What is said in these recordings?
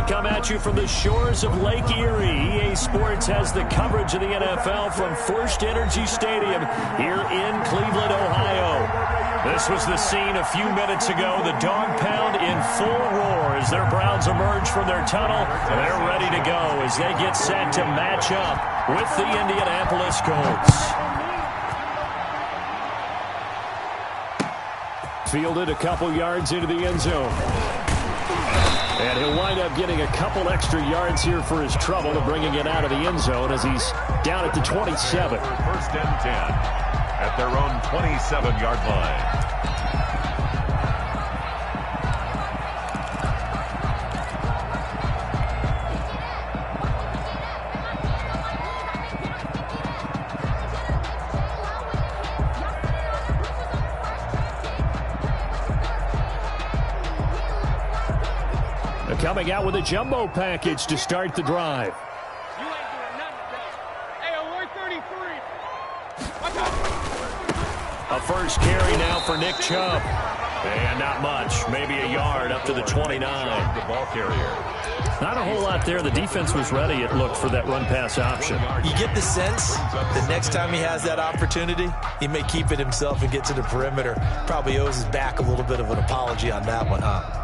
come at you from the shores of Lake Erie. EA Sports has the coverage of the NFL from First Energy Stadium here in Cleveland, Ohio. This was the scene a few minutes ago. The dog pound in full roar as their Browns emerge from their tunnel. They're ready to go as they get set to match up with the Indianapolis Colts. Fielded a couple yards into the end zone. And he'll wind up getting a couple extra yards here for his trouble and bringing it out of the end zone as he's down at the 27. First and 10 at their own 27-yard line. Coming out with a jumbo package to start the drive. You ain't doing nothing today. Hey, alert 33. A first carry now for Nick Chubb. And not much. Maybe a yard up to the 29. The ball carrier. Not a whole lot there. The defense was ready, it looked, for that run-pass option. You get the sense that next time he has that opportunity, he may keep it himself and get to the perimeter. Probably owes his back a little bit of an apology on that one, huh?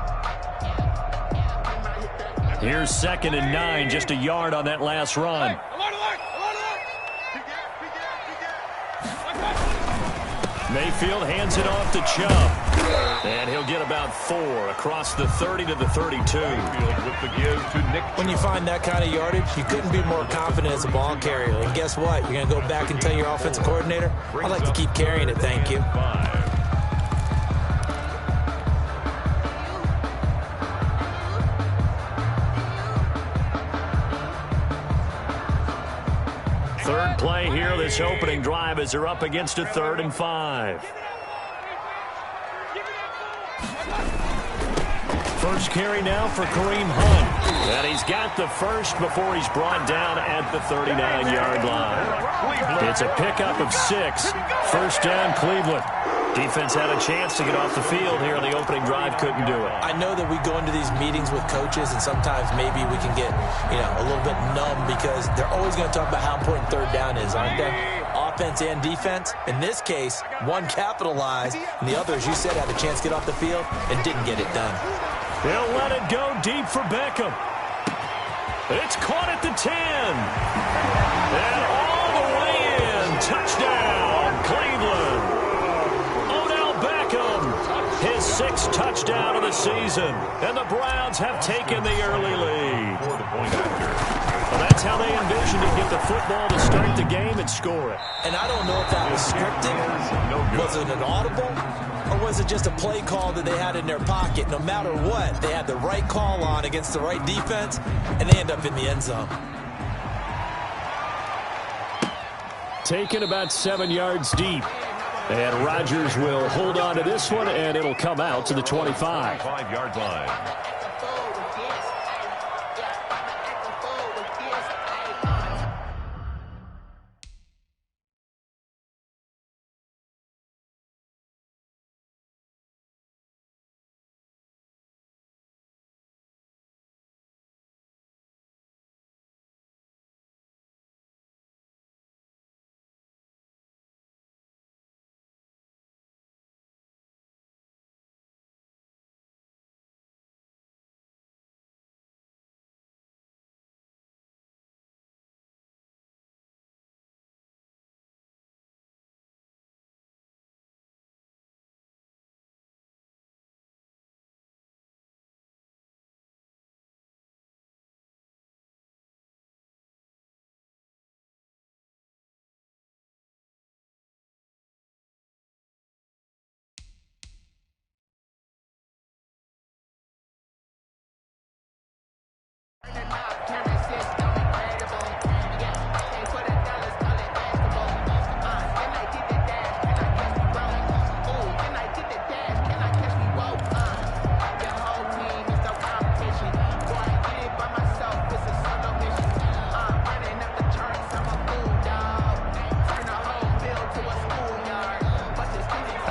Here's 2nd and 9, just a yard on that last run. Mayfield hands it off to Chubb. And he'll get about 4 across the 30 to the 32. With the give to Nick. When you find that kind of yardage, you couldn't be more confident as a ball carrier. And guess what? You're going to go back and tell your offensive coordinator, I'd like to keep carrying it, thank you. 3rd play here, this opening drive, as they're up against a 3rd and 5. First carry now for Kareem Hunt. And he's got the first before he's brought down at the 39-yard line. It's a pickup of 6. First down, Cleveland. Defense had a chance to get off the field here in the opening drive, couldn't do it. I know that we go into these meetings with coaches, and sometimes maybe we can get, a little bit numb because they're always going to talk about how important 3rd down is, aren't they? Offense and defense. In this case, one capitalized, and the other, as you said, had a chance to get off the field and didn't get it done. They'll let it go deep for Beckham. It's caught at the 10. And all the way in. Touchdown, Cleveland. His 6th touchdown of the season. And the Browns have taken the early lead. Well, that's how they envisioned to get the football to start the game and score it. And I don't know if that was scripted. Was it an audible? Or was it just a play call that they had in their pocket? No matter what, they had the right call on against the right defense, and they end up in the end zone. Taken about 7 yards deep. And Rodgers will hold on to this one, and it'll come out to the 25. 5-yard line.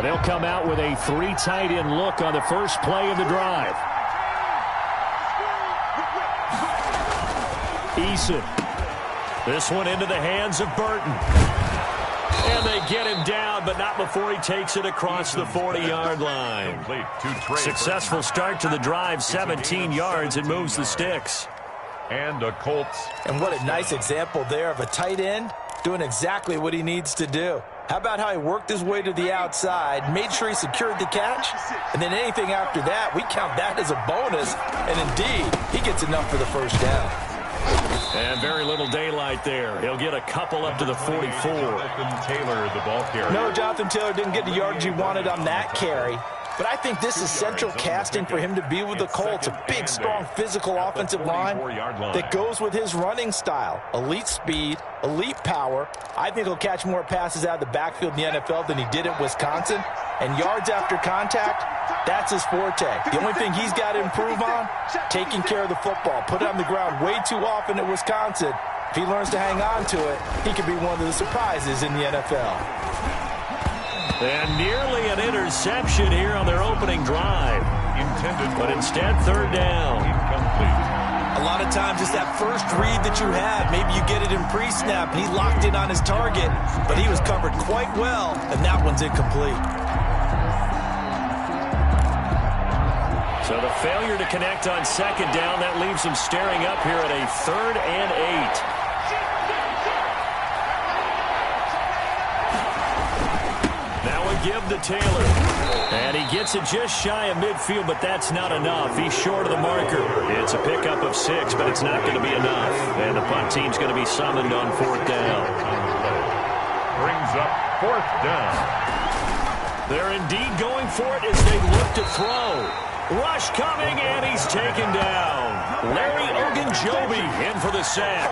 They'll come out with a 3 tight end look on the first play of the drive. Eason. This one into the hands of Burton. And they get him down, but not before he takes it across the 40-yard line. Successful start to the drive, 17 yards, and moves the sticks. And a Colts. And what a nice example there of a tight end doing exactly what he needs to do. How about how he worked his way to the outside, made sure he secured the catch, and then anything after that, we count that as a bonus. And indeed, he gets enough for the first down. And very little daylight there. He'll get a couple up to the 44. Taylor, the ball carrier. No, Jonathan Taylor didn't get the yardage he wanted on that carry. But I think this is central casting for him to be with the Colts. A big, strong, physical offensive line that goes with his running style. Elite speed, elite power. I think he'll catch more passes out of the backfield in the NFL than he did at Wisconsin. And yards after contact, that's his forte. The only thing he's got to improve on, taking care of the football. Put it on the ground way too often at Wisconsin. If he learns to hang on to it, he could be one of the surprises in the NFL. And nearly an interception here on their opening drive. But instead, third down. A lot of times it's that first read that you have. Maybe you get it in pre-snap. He locked in on his target, but he was covered quite well, and that one's incomplete. So the failure to connect on second down, that leaves him staring up here at a 3rd and 8. Give to Taylor. And he gets it just shy of midfield, but that's not enough. He's short of the marker. It's a pickup of 6, but it's not going to be enough. And the punt team's going to be summoned on 4th down. Brings up 4th down. They're indeed going for it as they look to throw. Rush coming, and he's taken down. Larry Ogunjobi in for the sack.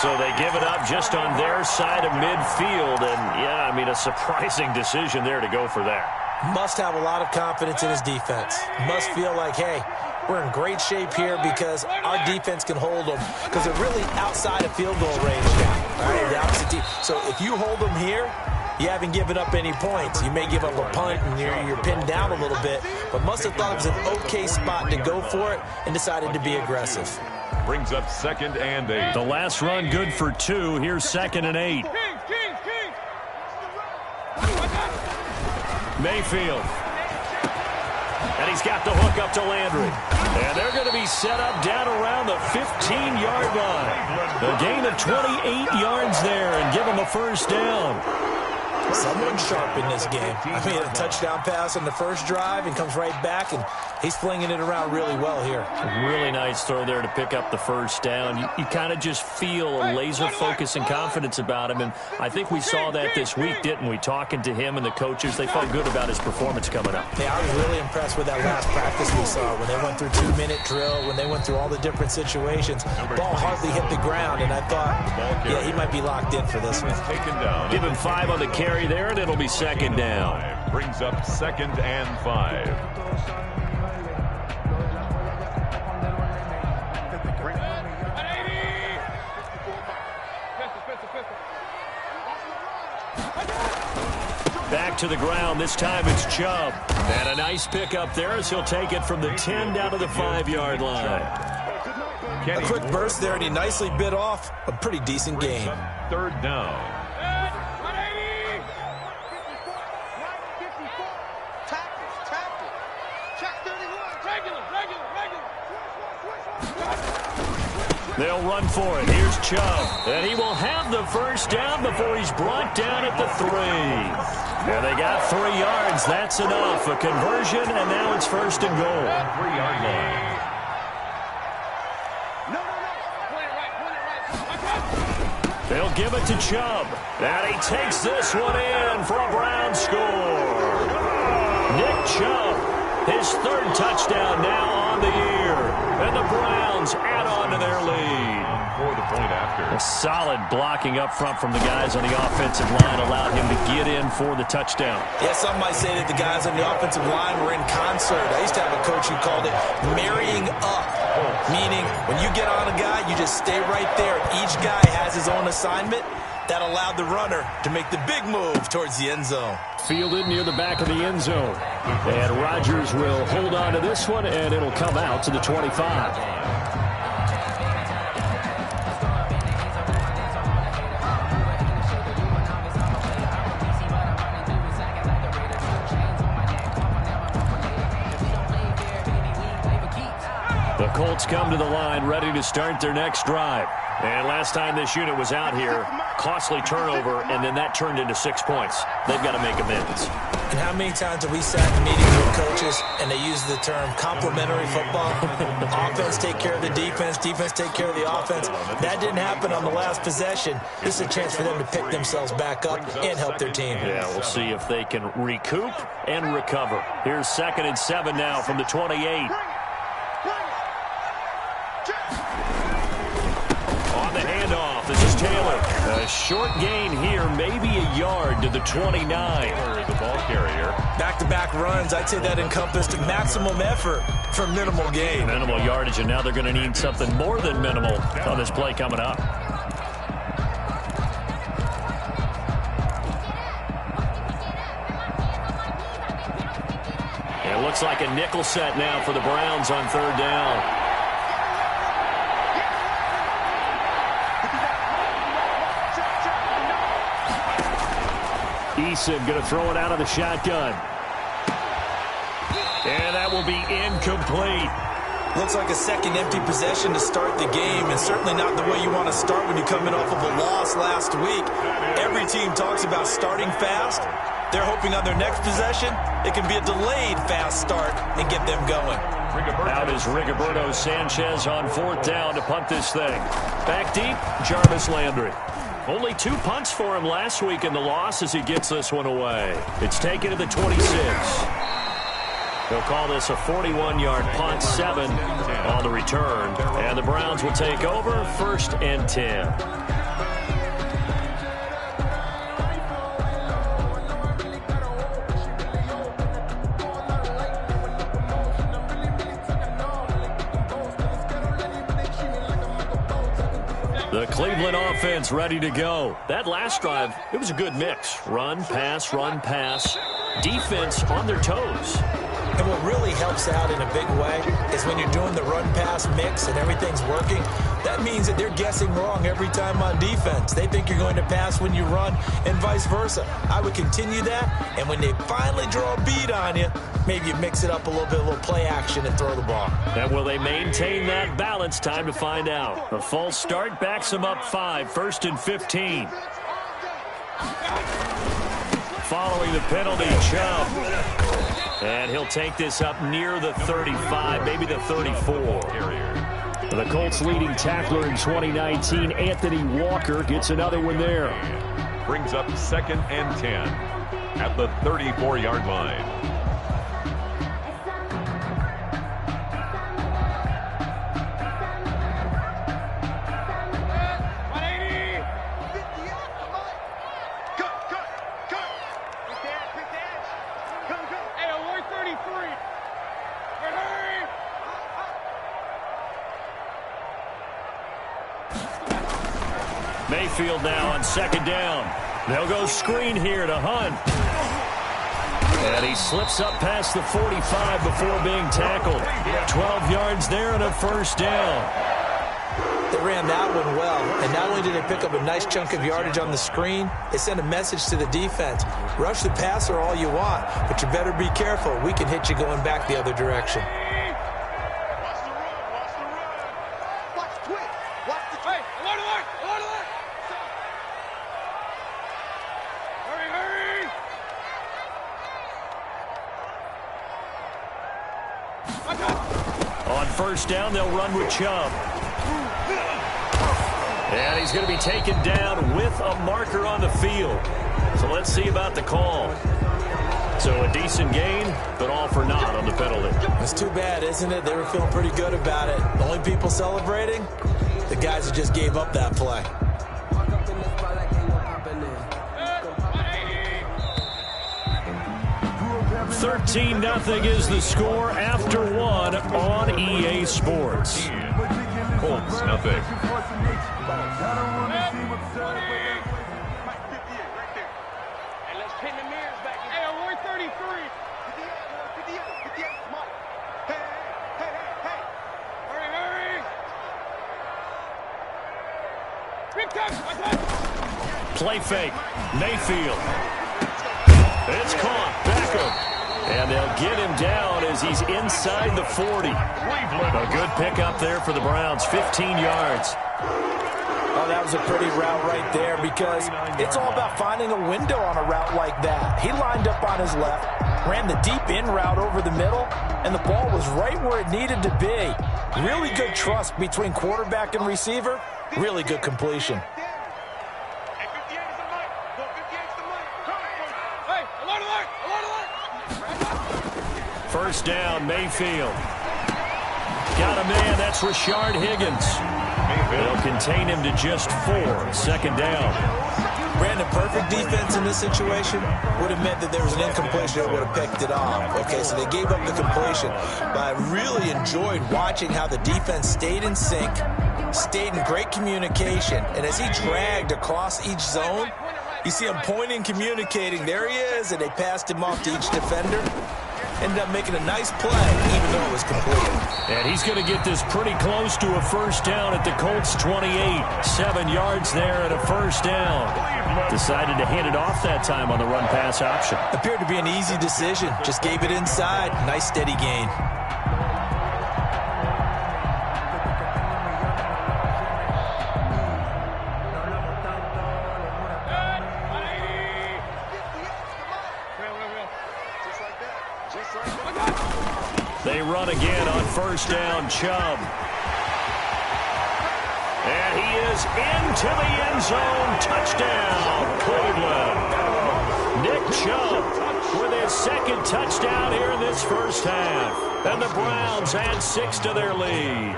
So they give it up just on their side of midfield. And, yeah, I mean, a surprising decision there to go for that. Must have a lot of confidence in his defense. Must feel like, hey, we're in great shape here because our defense can hold them. Because they're really outside of field goal range now. All right, the opposite team. So if you hold them here, you haven't given up any points. You may give up a punt and you're pinned down a little bit, but must have thought it was an okay spot to go for it and decided to be aggressive. Brings up 2nd and 8. The last run good for 2. Here's 2nd and 8. Mayfield. And he's got the hook up to Landry. And they're going to be set up down around the 15-yard line. A gain of 28 yards there and give him a first down. Someone sharp in this game. I mean, a touchdown pass on the first drive and comes right back, and he's flinging it around really well here. Really nice throw there to pick up the first down. You kind of just feel a laser focus and confidence about him, and I think we saw that this week, didn't we? Talking to him and the coaches, they felt good about his performance coming up. Yeah, I was really impressed with that last practice we saw when they went through 2-minute drill, when they went through all the different situations. Ball hardly hit the ground, and I thought, yeah, he might be locked in for this one. Give him 5 on the carry there, and it'll be 2nd down. Brings up 2nd and 5. Back to the ground. This time it's Chubb. And a nice pickup there as he'll take it from the 10 down to the 5-yard line. A quick burst there, and he nicely bit off a pretty decent gain. 3rd down. They'll run for it. Here's Chubb. And he will have the first down before he's brought down at the 3. And they got 3 yards. That's enough. A conversion, and now it's 1st and goal. 3-yard line. They'll give it to Chubb. And he takes this one in for a Brown score. Nick Chubb, his 3rd touchdown now on the year. And the Browns add on to their lead. For the point after. A solid blocking up front from the guys on the offensive line allowed him to get in for the touchdown. Yeah, some might say that the guys on the offensive line were in concert. I used to have a coach who called it marrying up, meaning when you get on a guy, you just stay right there. Each guy has his own assignment. That allowed the runner to make the big move towards the end zone. Fielded near the back of the end zone. And Rodgers will hold on to this one, and it'll come out to the 25. The Colts come to the line ready to start their next drive. And last time this unit was out here, costly turnover, and then that turned into 6 points. They've got to make amends. And how many times have we sat in meetings with coaches and they use the term complementary football? Offense take care of the defense, defense take care of the offense. That didn't happen on the last possession. This is a chance for them to pick themselves back up and help their team. Yeah, we'll see if they can recoup and recover. Here's 2nd and 7 now from the 28. On the handoff, this is Taylor. A short gain here, maybe a yard to the 29. The ball carrier. Back-to-back runs, I'd say that encompassed maximum effort for minimal gain. Minimal yardage, and now they're going to need something more than minimal on this play coming up. It looks like a nickel set now for the Browns on 3rd down. Eason going to throw it out of the shotgun. And that will be incomplete. Looks like a second empty possession to start the game, and certainly not the way you want to start when you're coming off of a loss last week. Every team talks about starting fast. They're hoping on their next possession, it can be a delayed fast start and get them going. Out is Rigoberto Sanchez on 4th down to punt this thing. Back deep, Jarvis Landry. Only 2 punts for him last week in the loss as he gets this one away. It's taken to the 26. They'll call this a 41-yard punt, 7 on the return. And the Browns will take over 1st and 10. The Cleveland offense ready to go. That last drive, it was a good mix. Run, pass, defense on their toes. And what really helps out in a big way is when you're doing the run-pass mix and everything's working, that means that they're guessing wrong every time on defense. They think you're going to pass when you run and vice versa. I would continue that, and when they finally draw a beat on you, maybe you mix it up a little play action and throw the ball. And will they maintain that balance? Time to find out. A false start backs them up 5, 1st and 15. Following the penalty, Chubb. And he'll take this up near the 35, maybe the 34. The Colts' leading tackler in 2019, Anthony Walker, gets another one there. Brings up 2nd and 10 at the 34-yard line. Mayfield now on 2nd down. They'll go screen here to Hunt. And he slips up past the 45 before being tackled. 12 yards there and a 1st down. They ran that one well, and not only did they pick up a nice chunk of yardage on the screen, they sent a message to the defense. Rush the passer all you want, but you better be careful. We can hit you going back the other direction. On 1st down, they'll run with Chubb. And he's going to be taken down with a marker on the field. So let's see about the call. So a decent gain, but all for naught on the penalty. It's too bad, isn't it? They were feeling pretty good about it. The only people celebrating, the guys who just gave up that play. $13-0 is the score after 1 on EA Sports. Colts, nothing. Play fake. Mayfield. It's caught. Beckham. And they'll get him down as he's inside the 40. A good pickup there for the Browns, 15 yards. Oh, that was a pretty route right there because it's all about finding a window on a route like that. He lined up on his left, ran the deep in route over the middle, and the ball was right where it needed to be. Really good trust between quarterback and receiver. Really good completion. First down, Mayfield. Got a man, that's Rashard Higgins. They'll contain him to just 4. Second down. Brandon, perfect defense in this situation would have meant that there was an incompletion that would have picked it off. Okay, so they gave up the completion. But I really enjoyed watching how the defense stayed in sync, stayed in great communication. And as he dragged across each zone, you see him pointing, communicating. There he is, and they passed him off to each defender. Ended up making a nice play, even though it was completed. And he's going to get this pretty close to a first down at the Colts 28. 7 yards there and a first down. Decided to hand it off that time on the run-pass option. Appeared to be an easy decision. Just gave it inside. Nice steady gain. They run again on first down, Chubb. And he is into the end zone. Touchdown, Cleveland. Nick Chubb with his second touchdown here in this first half. And the Browns add 6 to their lead.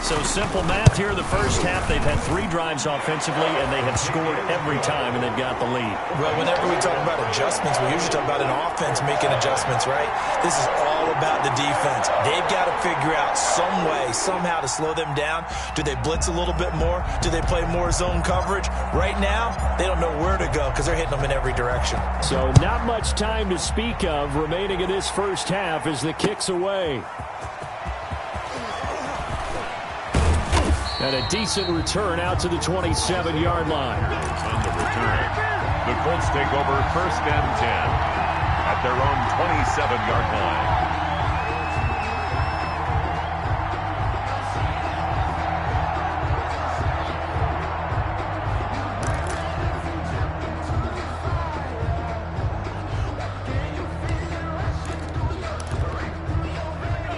So simple math here in the first half. They've had 3 drives offensively, and they have scored every time, and they've got the lead. Well, whenever we talk about adjustments, we usually talk about an offense making adjustments, right? This is all about the defense. They've got to figure out some way, somehow to slow them down. Do they blitz a little bit more? Do they play more zone coverage? Right now, they don't know where to go because they're hitting them in every direction. So not much time to speak of remaining in this first half as the kick's away. And a decent return out to the 27-yard line. On the return, the Colts take over first and 10 at their own 27-yard line.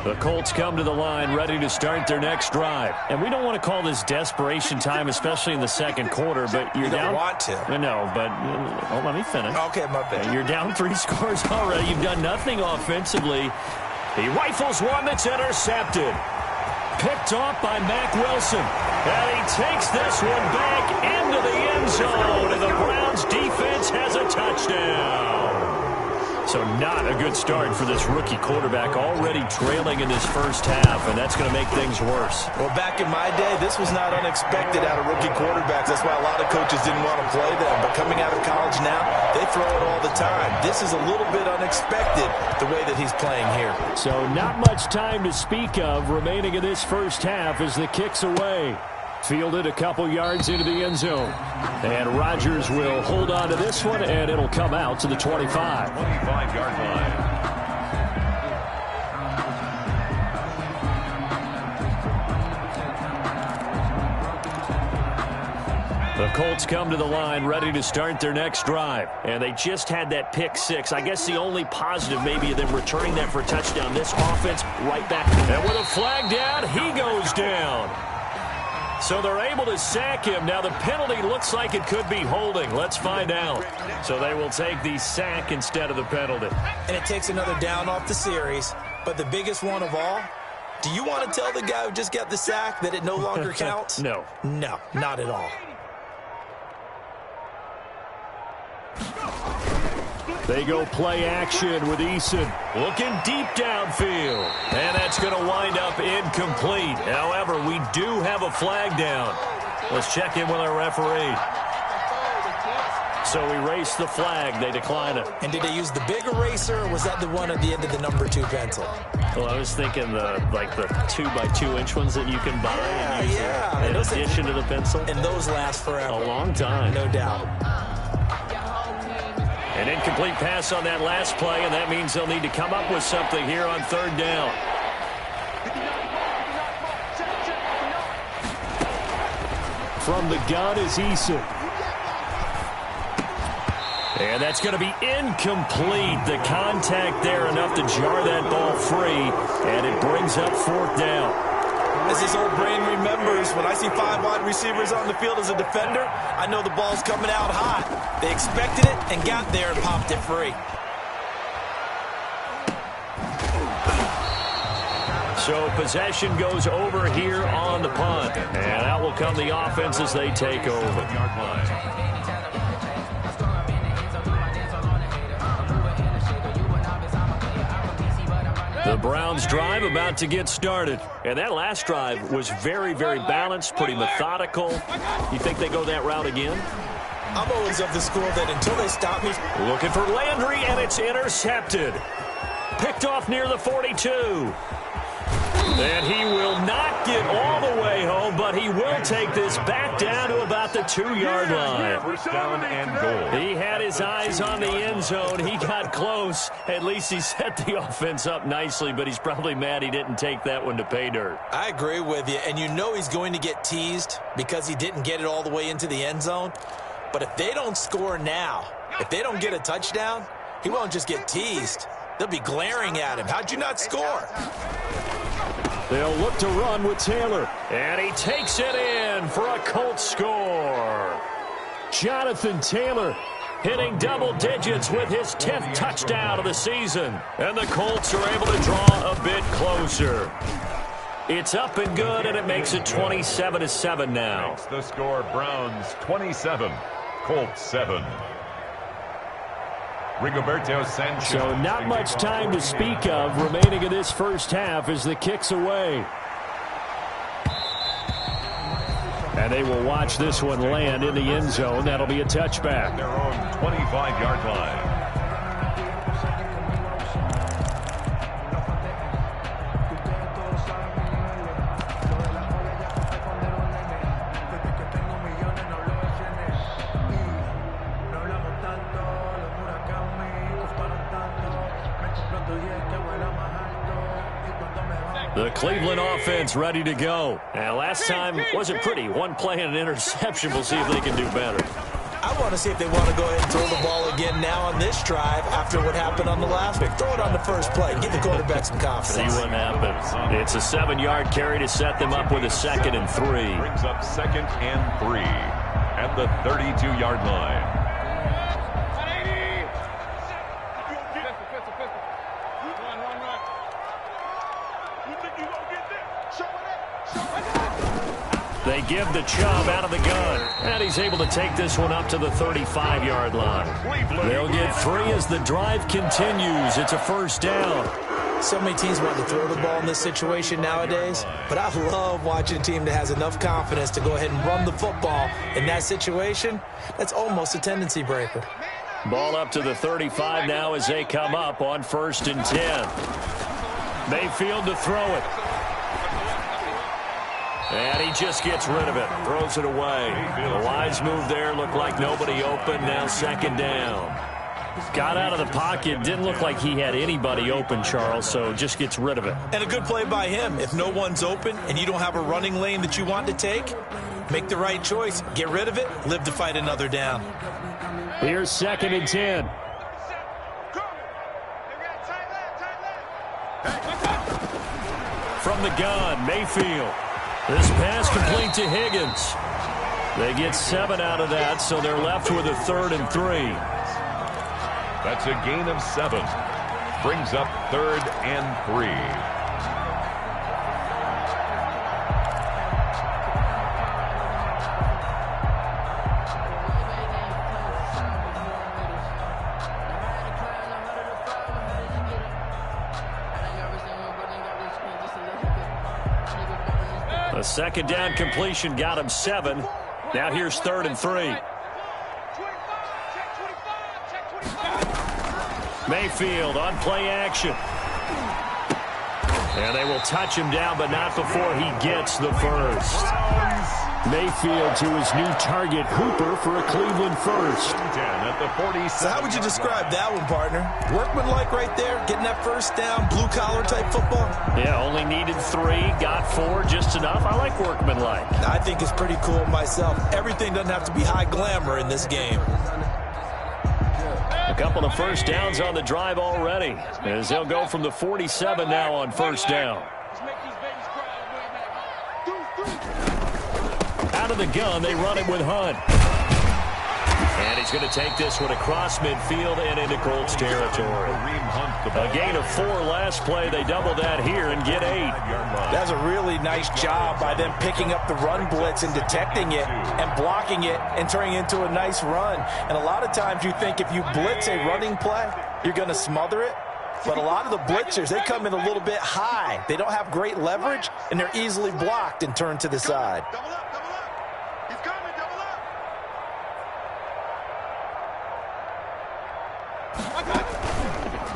The Colts come to the line ready to start their next drive. And we don't want to call this desperation time, especially in the second quarter, but you're down. You don't want to. No, but let me finish. Okay, my bad. You're down 3 scores already. You've done nothing offensively. He rifles one that's intercepted. Picked off by Mack Wilson. And he takes this one back into the end zone. And the Browns defense has a touchdown. So not a good start for this rookie quarterback, already trailing in this first half, and that's going to make things worse. Well, back in my day, this was not unexpected out of rookie quarterbacks. That's why a lot of coaches didn't want to play them. But coming out of college now, they throw it all the time. This is a little bit unexpected, the way that he's playing here. So not much time to speak of remaining in this first half as the kick's away. Fielded a couple yards into the end zone. And Rodgers will hold on to this one, and it'll come out to the 25. 25-yard line. The Colts come to the line ready to start their next drive. And they just had that pick 6. I guess the only positive maybe of them returning that for a touchdown. This offense right back. And with a flag down, he goes down. So they're able to sack him. Now the penalty looks like it could be holding. Let's find out. So they will take the sack instead of the penalty. And it takes another down off the series. But the biggest one of all, do you want to tell the guy who just got the sack that it no longer counts? No. No, not at all. They go play action with Eason. Looking deep downfield. And that's going to wind up incomplete. However, we do have a flag down. Let's check in with our referee. So we race the flag. They decline it. And did they use the big eraser, or was that the one at the end of the number 2 pencil? Well, I was thinking the 2x2-inch ones that you can buy and use in addition to the pencil. And those last forever. A long time. No doubt. An incomplete pass on that last play, and that means they'll need to come up with something here on third down. From the gun is Eason. And that's going to be incomplete. The contact there enough to jar that ball free, and it brings up fourth down. As his old brain remembers, when I see 5 wide receivers on the field as a defender, I know the ball's coming out hot. They expected it and got there and popped it free. So possession goes over here on the punt. And out will come the offense as they take over. The Browns drive about to get started. And that last drive was very, very balanced, pretty methodical. You think they go that route again? I'm always of the school that until they stop me. Looking for Landry, and it's intercepted. Picked off near the 42. And he will not get all the way home, but he will take this back down to about the 2-yard line. First down and goal. He had his eyes on the end zone. He got close. At least he set the offense up nicely, but he's probably mad he didn't take that one to pay dirt. I agree with you, and you know he's going to get teased because he didn't get it all the way into the end zone. But if they don't score now, if they don't get a touchdown, he won't just get teased. They'll be glaring at him. How'd you not score? They'll look to run with Taylor. And he takes it in for a Colts score. Jonathan Taylor hitting double digits with his 10th touchdown of the season. And the Colts are able to draw a bit closer. It's up and good, and it makes it 27-7 now. Makes the score Browns 27, Colts 7. Rigoberto Sanchez. So not much time to speak of remaining in this first half as the kick's away. And they will watch this one land in the end zone. That'll be a touchback. Their own 25-yard line. The Cleveland offense ready to go. And last time wasn't pretty. One play and an interception. We'll see if they can do better. I want to see if they want to go ahead and throw the ball again now on this drive after what happened on the last pick. Throw it on the first play. Give the quarterback some confidence. See what happens. It's a 7-yard carry to set them up with a 2nd and 3. Brings up 2nd and 3 at the 32-yard line. They give the Chubb out of the gun, and he's able to take this one up to the 35-yard line. They'll get 3 as the drive continues. It's a first down. So many teams want to throw the ball in this situation nowadays, but I love watching a team that has enough confidence to go ahead and run the football in that situation. That's almost a tendency breaker. Ball up to the 35 now as they come up on 1st and 10. Mayfield to throw it. And he just gets rid of it, throws it away. The wise move there, looked like nobody open, now 2nd down. Got out of the pocket, didn't look like he had anybody open, Charles, so just gets rid of it. And a good play by him. If no one's open and you don't have a running lane that you want to take, make the right choice. Get rid of it, live to fight another down. Here's 2nd and 10. From the gun, Mayfield. This pass complete to Higgins. They get 7 out of that, so they're left with a 3rd and 3. That's a gain of 7. Brings up 3rd and 3. A 2nd down completion got him 7. Now here's 3rd and 3. Mayfield on play action. And they will touch him down, but not before he gets the first. Mayfield to his new target, Hooper, for a Cleveland first. 10 at the 40. So how would you describe that one, partner? Workmanlike right there, getting that first down, blue-collar type football? Yeah, only needed 3, got 4, just enough. I like workmanlike. I think it's pretty cool myself. Everything doesn't have to be high glamour in this game. A couple of first downs on the drive already, as they'll go from the 47 now on first down. Out of the gun, they run it with Hunt. And he's going to take this one across midfield and into Colts territory. A gain of 4 last play. They double that here and get 8. That's a really nice job by them picking up the run blitz and detecting it and blocking it and turning it into a nice run. And a lot of times you think if you blitz a running play, you're going to smother it. But a lot of the blitzers, they come in a little bit high. They don't have great leverage, and they're easily blocked and turned to the side.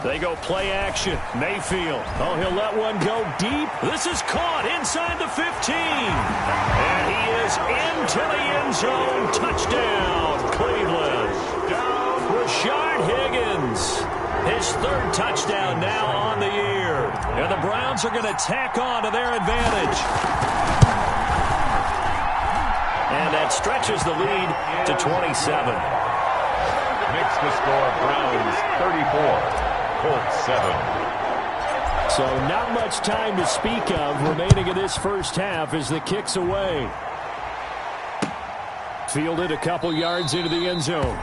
They go play action. Mayfield. Oh, he'll let one go deep. This is caught inside the 15. And he is into the end zone. Touchdown, Cleveland. Rashard Higgins. His 3rd touchdown now on the year. And the Browns are going to tack on to their advantage. And that stretches the lead to 27. Makes the score Browns 34. Colts 7. So not much time to speak of remaining in this first half as the kick's away. Fielded a couple yards into the end zone.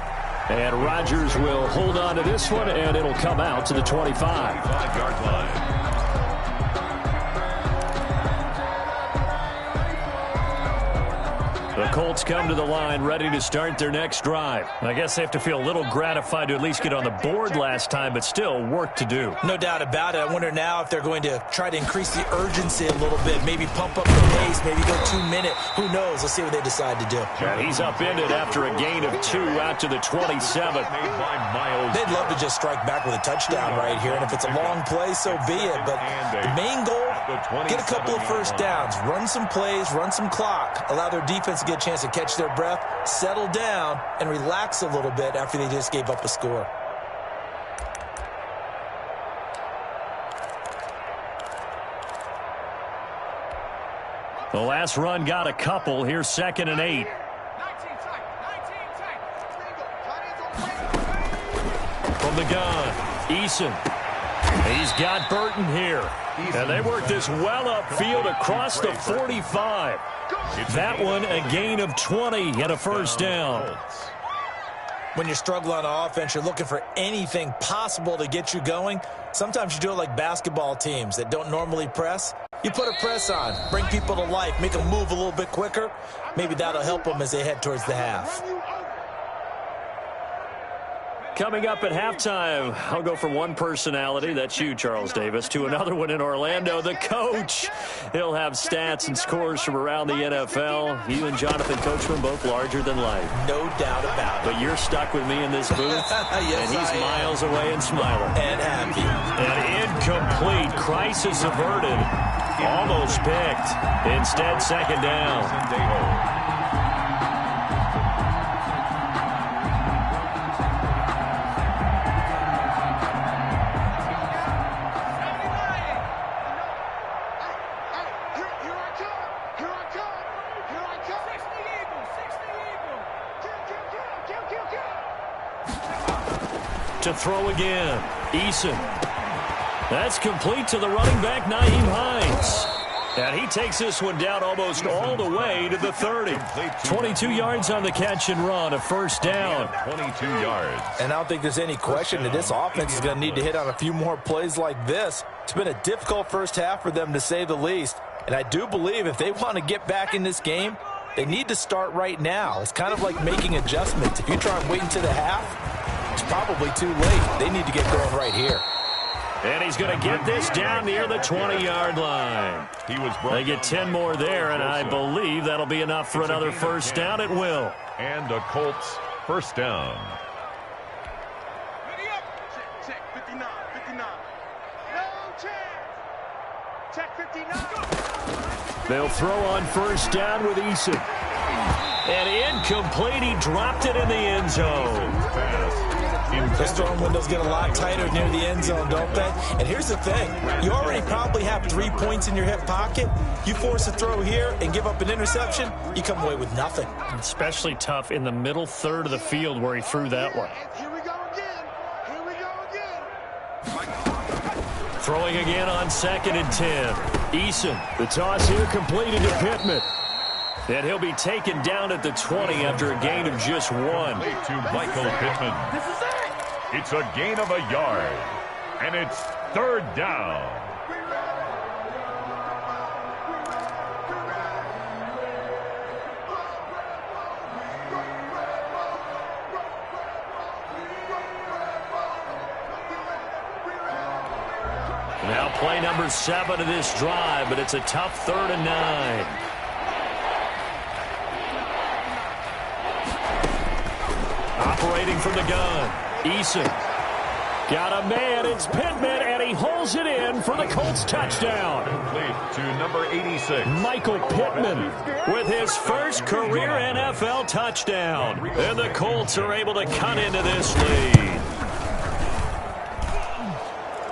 And Rodgers will hold on to this one, and it'll come out to the 25. 5-yard line. The Colts come to the line ready to start their next drive. I guess they have to feel a little gratified to at least get on the board last time, but still work to do. No doubt about it. I wonder now if they're going to try to increase the urgency a little bit, maybe pump up the pace, maybe go 2-minute. Who knows? Let's see what they decide to do. And he's upended after a gain of 2 out to the 27. They'd love to just strike back with a touchdown right here, and if it's a long play, so be it. But the main goal, get a couple of first downs, run some plays, run some clock, allow their defense to get a chance to catch their breath, settle down, and relax a little bit after they just gave up a score. The last run got a couple. Here's 2nd and 8. From the gun, Eason. He's got Burton here. And they work this well upfield across the 45. That one a gain of 20 and a first down. When you're struggling on offense, you're looking for anything possible to get you going. Sometimes you do it like basketball teams that don't normally press. You put a press on, bring people to life, make them move a little bit quicker. Maybe that'll help them as they head towards the half. Coming up at halftime, I'll go from one personality, that's you, Charles Davis, to another one in Orlando, the coach. He'll have stats and scores from around the NFL. You and Jonathan Coachman both larger than life. No doubt about it. But you're stuck with me in this booth, yes, and he's miles away and smiling. And happy. An incomplete, crisis averted, almost picked. Instead, 2nd down. To throw again, Eason. That's complete to the running back, Nyheim Hines. And he takes this one down almost all the way to the 30. 22 yards on the catch and run, a first down. 22 yards. And I don't think there's any question that this offense is going to need to hit on a few more plays like this. It's been a difficult first half for them, to say the least. And I do believe if they want to get back in this game, they need to start right now. It's kind of like making adjustments. If you try and wait until the half, it's probably too late. They need to get going right here. And he's going to get this down near the 20-yard line. They get 10 more there, and I believe that'll be enough for another first down. It will. And a Colts first down. Check 59, 59. No chance. Check 59. They'll throw on first down with Eason. And incomplete. He dropped it in the end zone. Those throwing windows get a lot tighter near the end zone, don't they? And here's the thing. You already probably have 3 points in your hip pocket. You force a throw here and give up an interception, you come away with nothing. Especially tough in the middle third of the field where he threw that one. Here we go again. Here we go again. Throwing again on 2nd and 10. Eason, the toss here completed to Pittman. And he'll be taken down at the 20 after a gain of just 1. To Michael Pittman. This is it. It's a gain of a yard. And it's 3rd down. Now play number 7 of this drive, but it's a tough 3rd and 9. Operating from the gun. Eason. Got a man. It's Pittman, and he holds it in for the Colts touchdown. Complete to number 86. Michael Pittman with his first career NFL touchdown. And the Colts are able to cut into this lead.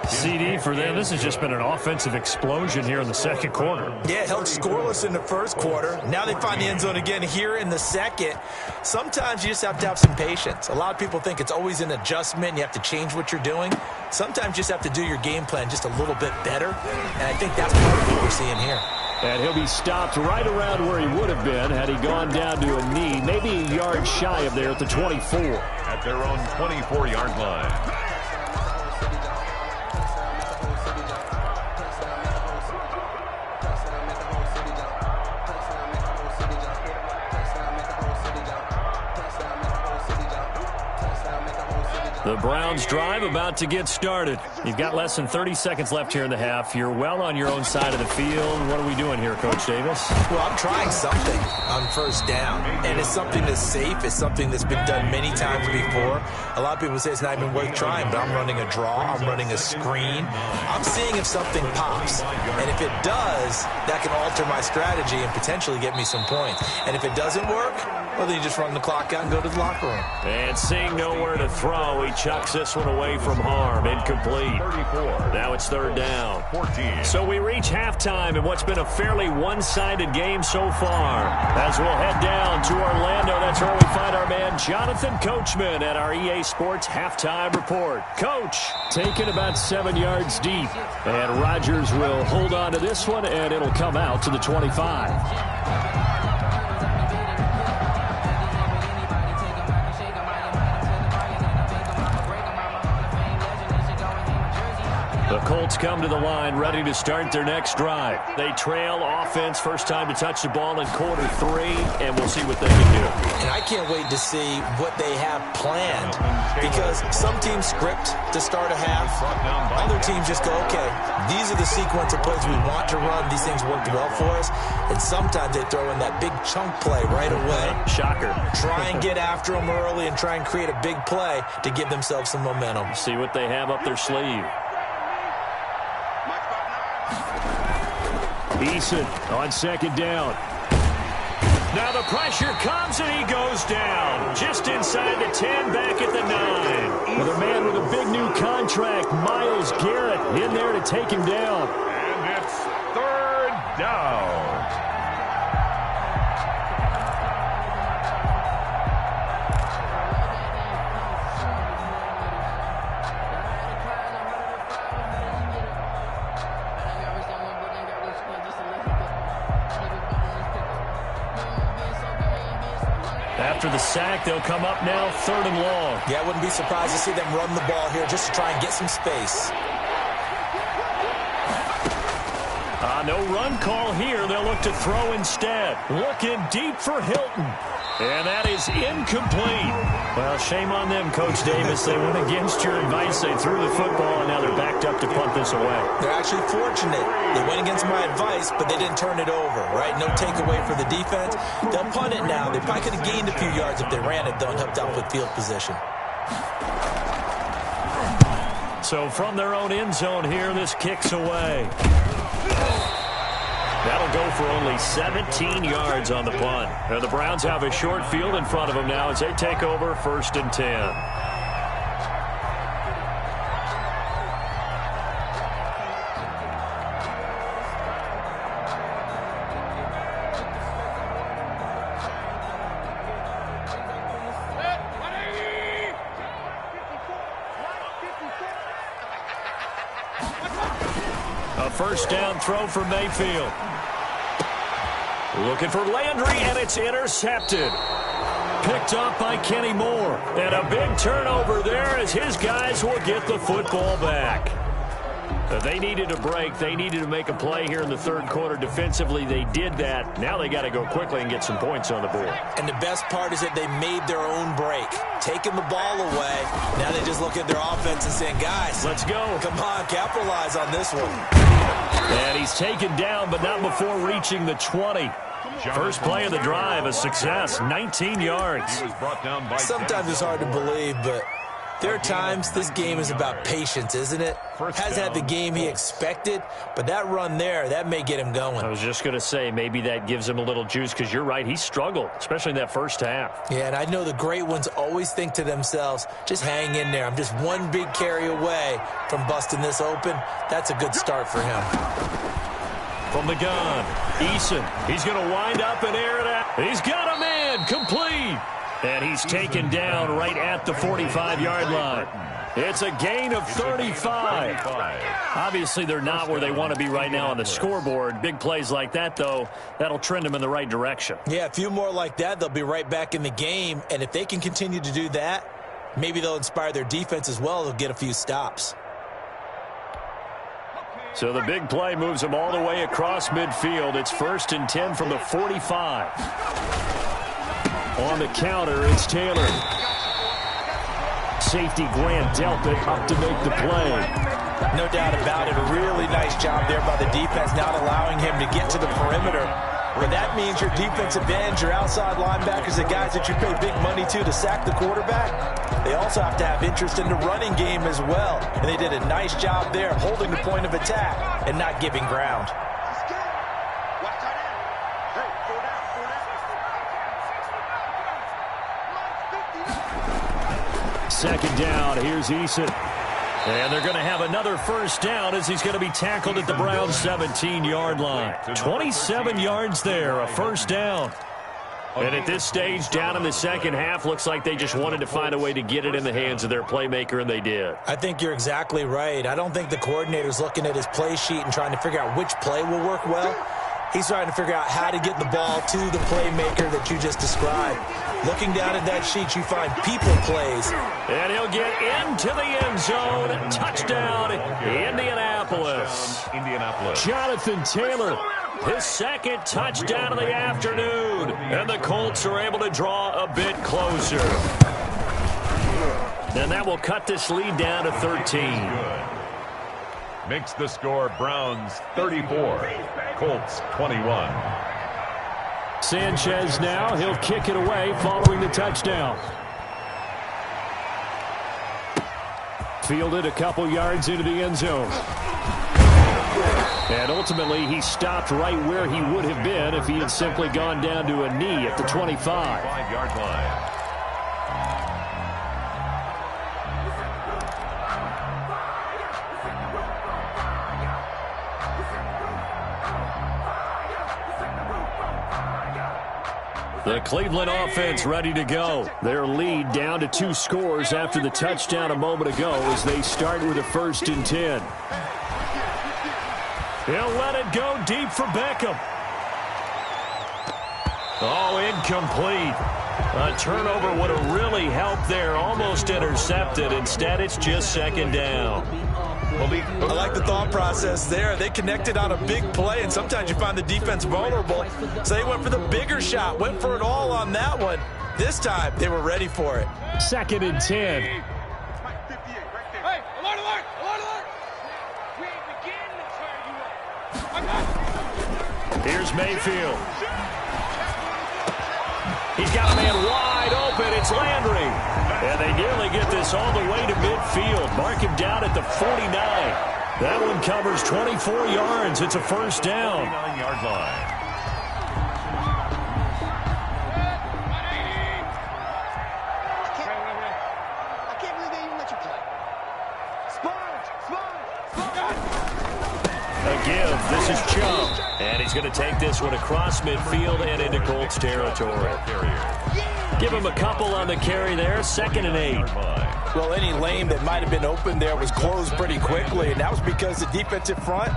CD for them. This has just been an offensive explosion here in the second quarter. Yeah, held scoreless in the first quarter. Now they find the end zone again here in the second. Sometimes you just have to have some patience. A lot of people think it's always an adjustment. You have to change what you're doing. Sometimes you just have to do your game plan just a little bit better. And I think that's part of what we're seeing here. And he'll be stopped right around where he would have been had he gone down to a knee, maybe a yard shy of there at the 24. At their own 24-yard line. The Browns drive about to get started. You've got less than 30 seconds left here in the half. You're well on your own side of the field. What are we doing here, Coach Davis? Well, I'm trying something on first down, and it's something that's safe. It's something that's been done many times before. A lot of people say it's not even worth trying, but I'm running a draw. I'm running a screen. I'm seeing if something pops, and if it does, that can alter my strategy and potentially get me some points. And if it doesn't work, well, then you just run the clock out and go to the locker room. And seeing nowhere to throw, he chucks this one away from harm. Incomplete. 34. Now it's 3rd down. 14. So we reach halftime in what's been a fairly one-sided game so far. As we'll head down to Orlando, that's where we find our man Jonathan Coachman at our EA Sports Halftime Report. Coach, taken about 7 yards deep. And Rodgers will hold on to this one, and it'll come out to the 25. The Colts come to the line ready to start their next drive. They trail offense, first time to touch the ball in quarter 3, and we'll see what they can do. And I can't wait to see what they have planned, because some teams script to start a half. Other teams just go, okay, these are the sequence of plays we want to run. These things worked well for us. And sometimes they throw in that big chunk play right away. Shocker. Try and get after them early and try and create a big play to give themselves some momentum. See what they have up their sleeve. Eason on 2nd down. Now the pressure comes and he goes down. Just inside the 10, back at the 9. With a man with a big new contract, Myles Garrett, in there to take him down. And it's 3rd down. After the sack, they'll come up now 3rd and long. Yeah, I wouldn't be surprised to see them run the ball here just to try and get some space. No run call here. They'll look to throw instead. Looking deep for Hilton. And that is incomplete. Well, shame on them, Coach Davis. They went against your advice. They threw the football, and now they're backed up to punt this away. They're actually fortunate. They went against my advice, but they didn't turn it over, right? No takeaway for the defense. They'll punt it now. They probably could have gained a few yards if they ran it, though, and helped out with field position. So from their own end zone here, this kicks away. That'll go for only 17 yards on the punt. And the Browns have a short field in front of them now as they take over 1st and 10. A first down throw for Mayfield. Looking for Landry, and it's intercepted. Picked up by Kenny Moore. And a big turnover there as his guys will get the football back. They needed a break. They needed to make a play here in the 3rd quarter. Defensively, they did that. Now they got to go quickly and get some points on the board. And the best part is that they made their own break. Taking the ball away. Now they just look at their offense and saying, guys, let's go. Come on, capitalize on this one. And he's taken down, but not before reaching the 20. First play of the drive, a success, 19 yards. Sometimes it's hard to believe, but there are times this game is about patience, isn't it? Has had the game he expected, but that run there, that may get him going. I was just going to say, maybe that gives him a little juice, because you're right, he struggled, especially in that first half. Yeah, and I know the great ones always think to themselves, just hang in there. I'm just one big carry away from busting this open. That's a good start for him. From the gun, Eason, he's going to wind up and air it out. He's got a man, complete. And he's taken down right at the 45-yard line. It's a gain of 35. Obviously, they're not where they want to be right now on the scoreboard. Big plays like that, though, that'll trend them in the right direction. Yeah, a few more like that, they'll be right back in the game. And if they can continue to do that, maybe they'll inspire their defense as well. They'll get a few stops. So the big play moves them all the way across midfield. It's 1st and 10 from the 45. On the counter, it's Taylor. Safety Grant Delpit up to make the play. No doubt about it. A really nice job there by the defense, not allowing him to get to the perimeter. But that means your defensive ends, your outside linebackers, the guys that you pay big money to sack the quarterback, they also have to have interest in the running game as well. And they did a nice job there holding the point of attack and not giving ground. Second down, here's Eason. And they're going to have another first down as he's going to be tackled at the Browns' 17-yard line. 27 yards there, a first down. And at this stage, down in the second half, looks like they just wanted to find a way to get it in the hands of their playmaker, and they did. I think you're exactly right. I don't think the coordinator's looking at his play sheet and trying to figure out which play will work well. He's trying to figure out how to get the ball to the playmaker that you just described. Looking down at that sheet, you find people plays. And he'll get into the end zone. Touchdown, Indianapolis. Jonathan Taylor, his second touchdown of the afternoon. And the Colts are able to draw a bit closer. And that will cut this lead down to 13. Makes the score Browns 34, Colts 21. Sanchez now, he'll kick it away following the touchdown. Fielded a couple yards into the end zone. And ultimately, he stopped right where he would have been if he had simply gone down to a knee at the 25. 5-yard line. The Cleveland offense ready to go. Their lead down to 2 scores after the touchdown a moment ago as they start with a 1st and 10. He'll let it go deep for Beckham. Oh, incomplete. A turnover would have really helped there. Almost intercepted. Instead, it's just 2nd down. I like the thought process there. They connected on a big play, and sometimes you find the defense vulnerable. So they went for the bigger shot, went for it all on that one. This time, they were ready for it. 2nd and 10. Hey, alert, alert, alert, alert. We ain't beginning to turn you up. Here's Mayfield. He's got a man wide open. It's Landry. And they nearly get this all the way to midfield. Mark him down at the 49. That one covers 24 yards. It's a first down. 9-yard line. I can't believe they even let you play. A give. This is Chubb. And he's going to take this one across midfield and into Colts territory. Give him a couple on the carry there. 2nd and 8. Well, any lane that might have been open there was closed pretty quickly, and that was because the defensive front,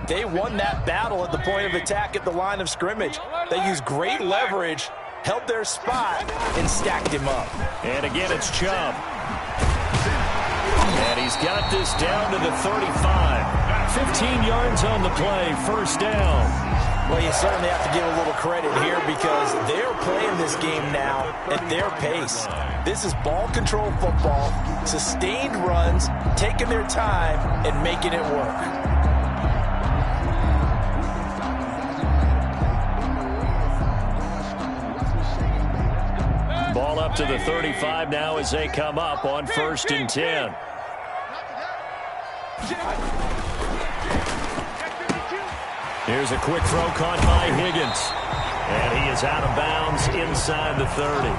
they won that battle at the point of attack at the line of scrimmage. They used great leverage, held their spot, and stacked him up. And again, it's Chubb. And he's got this down to the 35. 15 yards on the play, first down. Well, you certainly have to give a little credit here because they're playing this game now at their pace. This is ball control football, sustained runs, taking their time, and making it work. Ball up to the 35 now as they come up on 1st and 10. Here's a quick throw caught by Higgins. And he is out of bounds inside the 30.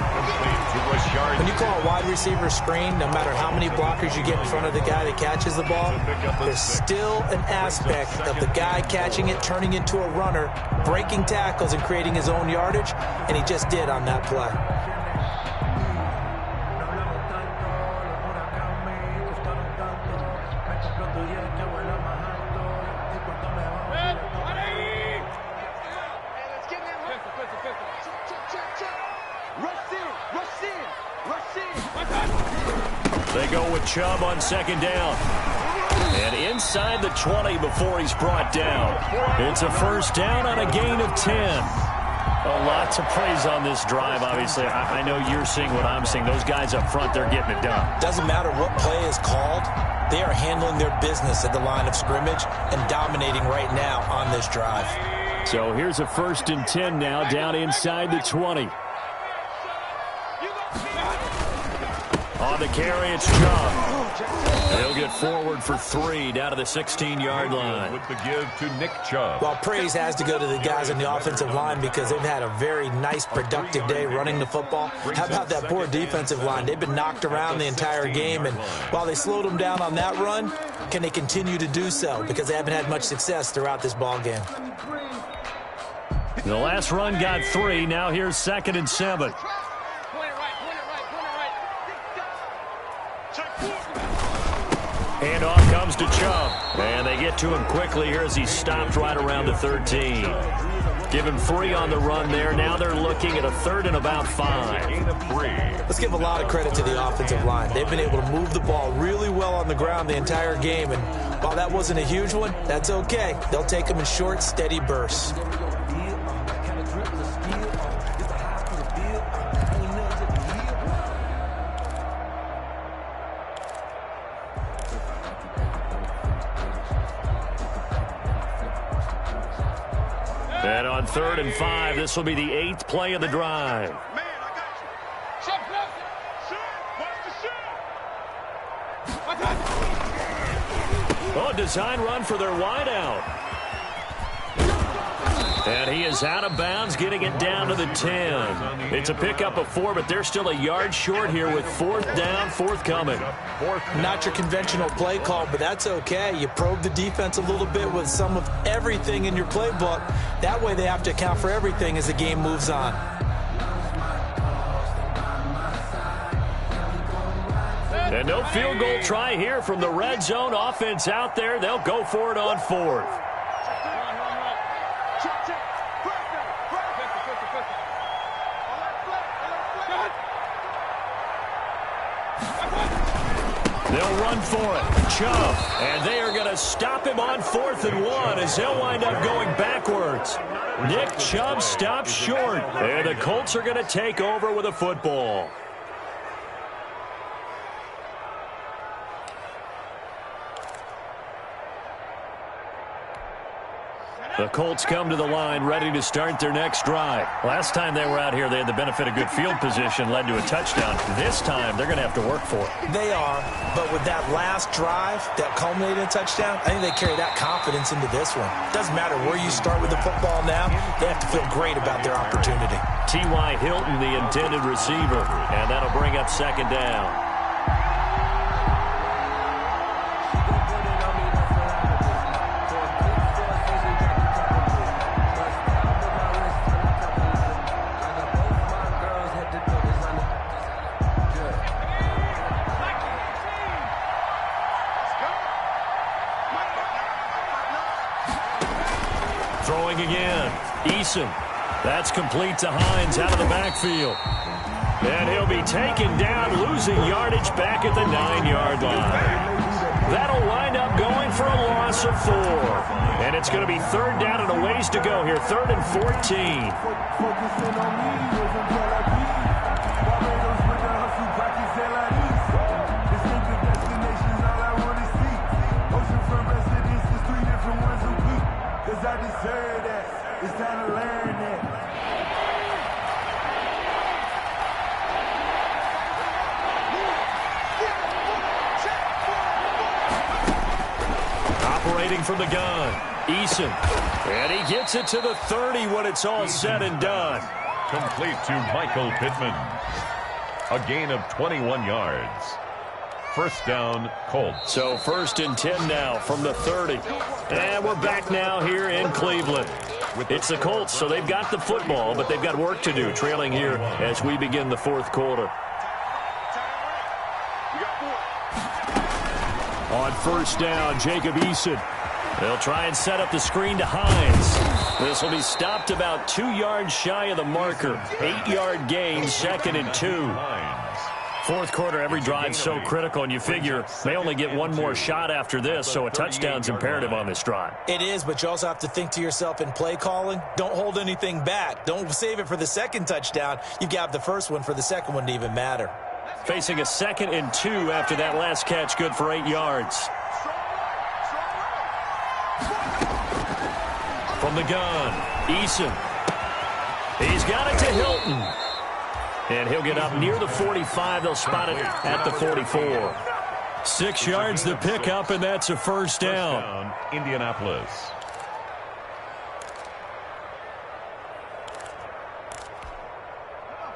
When you call a wide receiver screen, no matter how many blockers you get in front of the guy that catches the ball, there's still an aspect of the guy catching it, turning into a runner, breaking tackles and creating his own yardage, and he just did on that play. They go with Chubb on 2nd down. And inside the 20 before he's brought down. It's a first down on a gain of 10. A lot to praise on this drive, obviously. I know you're seeing what I'm seeing. Those guys up front, they're getting it done. Doesn't matter what play is called. They are handling their business at the line of scrimmage and dominating right now on this drive. So here's a 1st and 10 now down inside the 20. On the carry, it's Chubb. He'll get forward for 3 down to the 16-yard line. With the give to Nick Chubb. Well, praise has to go to the guys on the offensive line because they've had a very nice, productive day running the football. How about that poor defensive line? They've been knocked around the entire game, and while they slowed them down on that run, can they continue to do so? Because they haven't had much success throughout this ball game. The last run got 3. Now here's 2nd and 7. And off comes to Chubb. And they get to him quickly here as he stopped right around the 13. Give him 3 on the run there. Now they're looking at a 3rd and about 5. Gain of 3. Let's give a lot of credit to the offensive line. They've been able to move the ball really well on the ground the entire game. And while that wasn't a huge one, that's okay. They'll take them in short, steady bursts. And on 3rd and 5, this will be the 8th play of the drive. Man, I got you. Oh, design run for their wideout. And he is out of bounds, getting it down to the 10. It's a pickup of 4, but they're still a yard short here with 4th down, forthcoming. Not your conventional play call, but that's okay. You probe the defense a little bit with some of everything in your playbook. That way they have to account for everything as the game moves on. And no field goal try here from the red zone offense out there. They'll go for it on 4th. They'll run for it. Chubb. And they are going to stop him on 4th and 1 as they'll wind up going backwards. Nick Chubb stops short. And the Colts are going to take over with a football. The Colts come to the line ready to start their next drive. Last time they were out here, they had the benefit of good field position, led to a touchdown. This time, they're going to have to work for it. They are, but with that last drive that culminated in a touchdown, I think they carry that confidence into this one. Doesn't matter where you start with the football now, they have to feel great about their opportunity. T.Y. Hilton, the intended receiver, and that'll bring up second down. Throwing again. Eason. That's complete to Hines out of the backfield. And he'll be taken down, losing yardage back at the 9-yard line. That'll wind up going for a loss of 4. And it's going to be third down and a ways to go here. 3rd and 14. Operating from the gun, Eason. And he gets it to the 30 when it's all said and done. Complete to Michael Pittman. A gain of 21 yards. First down, Colts. So 1st and 10 now from the 30. And we're back now here in Cleveland. It's the Colts, so they've got the football, but they've got work to do, trailing here as we begin the 4th quarter. On 1st down, Jacob Eason. They'll try and set up the screen to Hines. This will be stopped about 2 yards shy of the marker. 8-yard gain, 2nd and 2. 4th quarter, every drive so critical, and you figure they only get one more shot after this, so a touchdown's imperative on this drive. It is, but you also have to think to yourself in play calling, don't hold anything back. Don't save it for the second touchdown. You've got the first one for the second one to even matter. Facing a 2nd and 2 after that last catch, good for 8 yards. From the gun, Eason. He's got it to Hilton. And he'll get up near the 45. They'll spot it at the 44. 6 yards the pickup, and that's a first down. Indianapolis.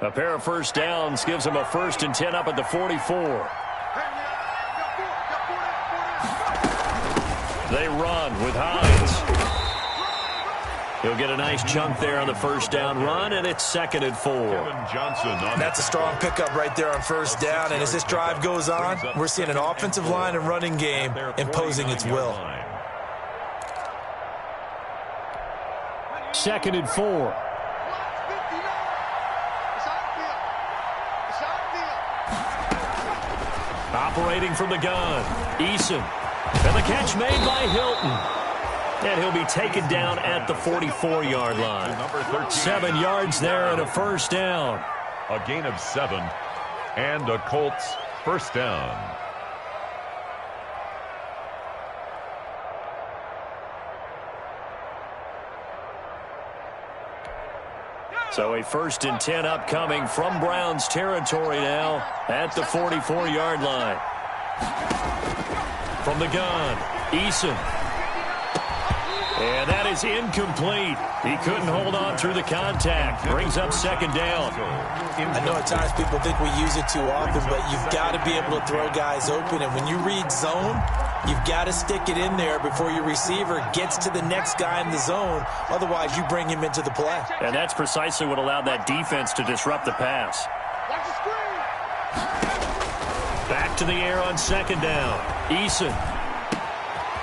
A pair of first downs gives them a 1st and 10 up at the 44. They run with Hines. He'll get a nice chunk there on the first down run, and it's 2nd and 4. That's a strong pickup right there on first down, and as this drive goes on, we're seeing an offensive line and running game imposing its will. 2nd and 4. Operating from the gun, Eason. And the catch made by Hilton. And he'll be taken down at the 44-yard line. 7 yards there and a first down. A gain of 7 and a Colts first down. So a 1st and 10 upcoming from Browns territory now at the 44-yard line. From the gun, Eason. And that is incomplete. He couldn't hold on through the contact. Brings up 2nd down. I know at times people think we use it too often, but you've got to be able to throw guys open. And when you read zone, you've got to stick it in there before your receiver gets to the next guy in the zone. Otherwise, you bring him into the play. And that's precisely what allowed that defense to disrupt the pass. Back to the air on 2nd down. Eason.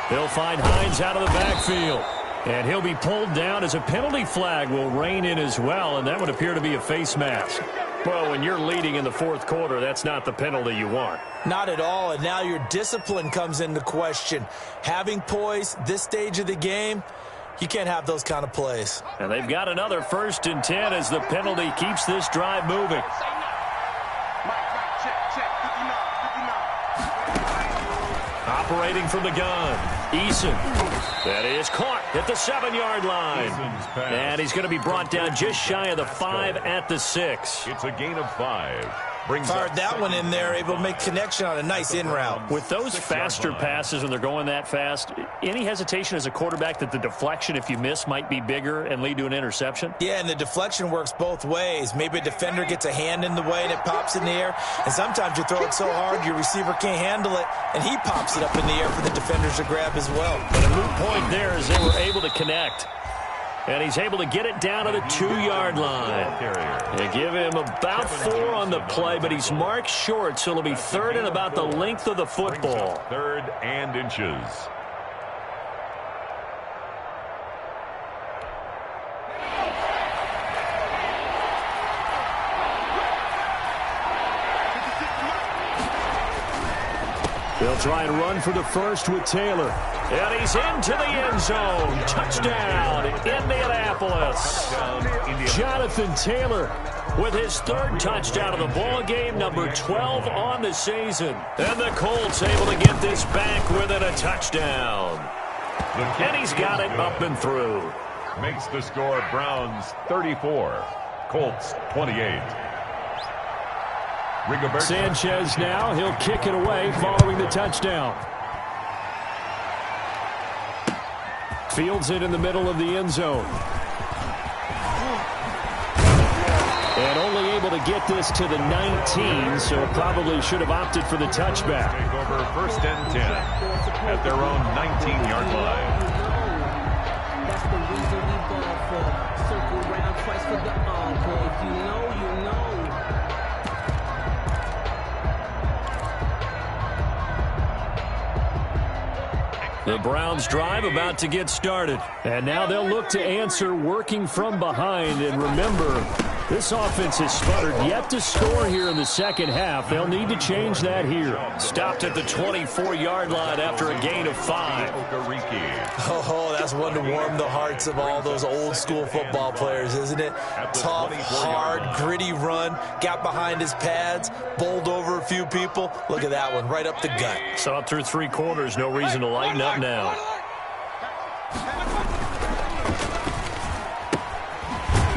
He'll find Hines out of the backfield. And he'll be pulled down as a penalty flag will rein in as well, and that would appear to be a face mask. Well, when you're leading in the 4th quarter, that's not the penalty you want. Not at all, and now your discipline comes into question. Having poise this stage of the game, you can't have those kind of plays. And they've got another 1st and 10 as the penalty keeps this drive moving. Operating from the gun, Eason. That is caught at the 7-yard line. And he's going to be brought down just shy of the 5 at the 6. It's a gain of 5. Fired that one in there, able to make connection on a nice in route. With those faster passes when they're going that fast, any hesitation as a quarterback that the deflection, if you miss, might be bigger and lead to an interception? Yeah, and the deflection works both ways. Maybe a defender gets a hand in the way and it pops in the air. And sometimes you throw it so hard your receiver can't handle it, and he pops it up in the air for the defenders to grab as well. But a moot point there as they were able to connect. And he's able to get it down to the 2-yard line. They give him about 4 on the play, but he's marked short, so it'll be 3rd and about the length of the football. 3rd and inches. They'll try and run for the first with Taylor. And he's into the end zone. Touchdown, Indianapolis. Jonathan Taylor with his 3rd touchdown of the ball game, number 12 on the season. And the Colts able to get this back within a touchdown. And he's got it up and through. Makes the score Browns 34, Colts 28. Sanchez now, he'll kick it away following the touchdown. Fields it in the middle of the end zone. And only able to get this to the 19, so probably should have opted for the touchback. Take over 1st and 10 at their own 19-yard line. That's the reason we ball for. Circle round twice for the encore. If you know, you know. The Browns drive about to get started. And now they'll look to answer working from behind. And remember, this offense has sputtered yet to score here in the second half. They'll need to change that here. Stopped at the 24-yard line after a gain of 5. Oh, that's one to warm the hearts of all those old-school football players, isn't it? Tough, hard, gritty run, got behind his pads, bowled over a few people. Look at that one, right up the gut. Saw it through 3 quarters, no reason to lighten up now.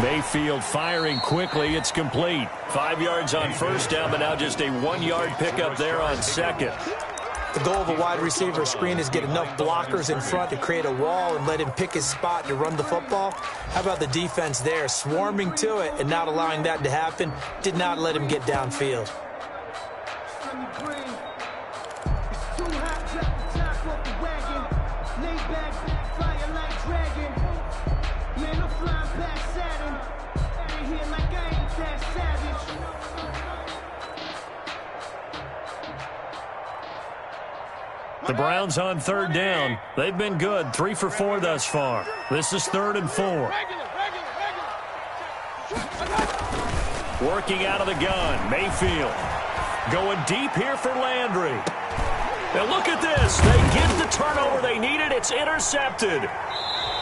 Mayfield firing quickly. It's complete. 5 yards on 1st down, but now just a 1-yard pickup there on 2nd. The goal of a wide receiver screen is get enough blockers in front to create a wall and let him pick his spot to run the football. How about the defense there, swarming to it and not allowing that to happen? Did not let him get downfield. The Browns on 3rd down. They've been good, 3 for 4 thus far. This is 3rd and 4. Working out of the gun, Mayfield. Going deep here for Landry. And look at this. They get the turnover they needed. It's intercepted.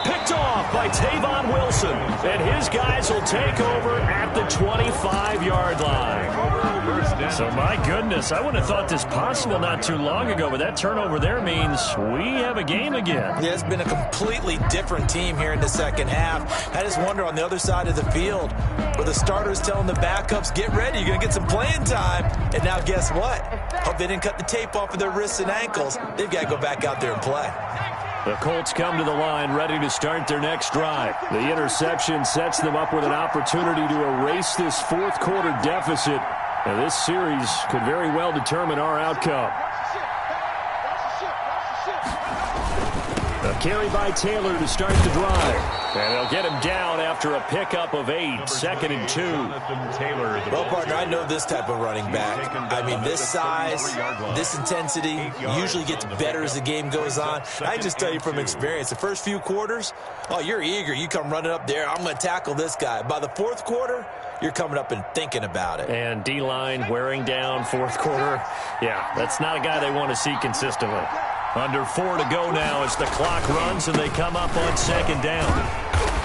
Picked off by Tavon Wilson. And his guys will take over at the 25-yard line. So, my goodness, I wouldn't have thought this possible not too long ago, but that turnover there means we have a game again. Yeah, it's been a completely different team here in the second half. I just wonder on the other side of the field where the starters telling the backups, get ready, you're going to get some playing time. And now guess what? Hope they didn't cut the tape off of their wrists and ankles. They've got to go back out there and play. The Colts come to the line ready to start their next drive. The interception sets them up with an opportunity to erase this 4th quarter deficit. Now, this series could very well determine our outcome. A carry by Taylor to start the drive. And they'll get him down after a pickup of 8, 2nd and 2. Well, partner, I know this type of running back. I mean, this size, this intensity usually gets better as the game goes on. I just tell you from experience, the first few quarters, oh, you're eager. You come running up there, I'm going to tackle this guy. By the 4th quarter, you're coming up and thinking about it. And D-line wearing down 4th quarter. Yeah, that's not a guy they want to see consistently. Under 4 to go now as the clock runs and they come up on 2nd down.